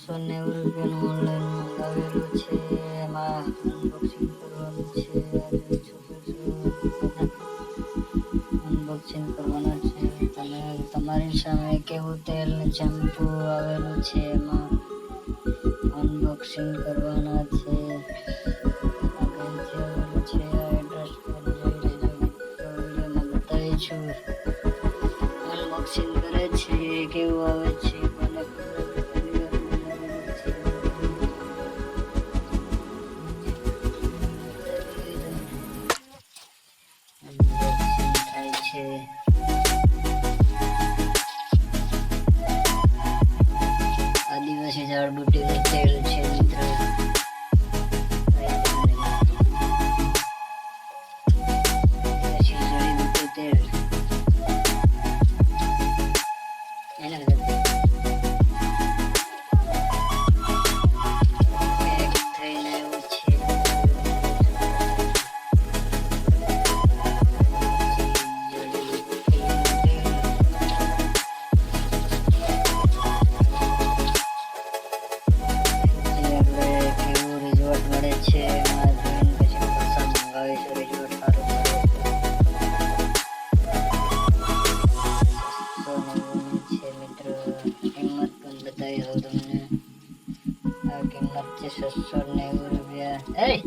₹690 online મંગાવેલું છે. એમાં અનબોક્સિંગ કરવાનું છે. અનબોક્સિંગ કરવાના છે. તમે તમારી સામે કેવું તેલ ને શેમ્પુ આવેલું છે એમાં અનબોક્સિંગ કરવાના છે. એડ્રેસ પર જઈ લેજો. વિડીયોમાં બતાવી છું. અનબોક્સિંગ કરે છે કેવું આવે છે મને અનબોક્સિંગ થાય છે. આદિવાસી ઝાડબુટીનું તેલ છે મિત્રો. આદિવાસી જડીબુટી તેલ એના પેક થઈને આવ્યું છે. કેવું રિઝલ્ટ મળે છે એમાં જોઈને પછી પૈસા મંગાવીશું. રિઝલ્ટ સારું મળે તો છે મિત્રો. કિંમત પણ બતાવી દઉં તમને. આ કિંમત છે ₹690.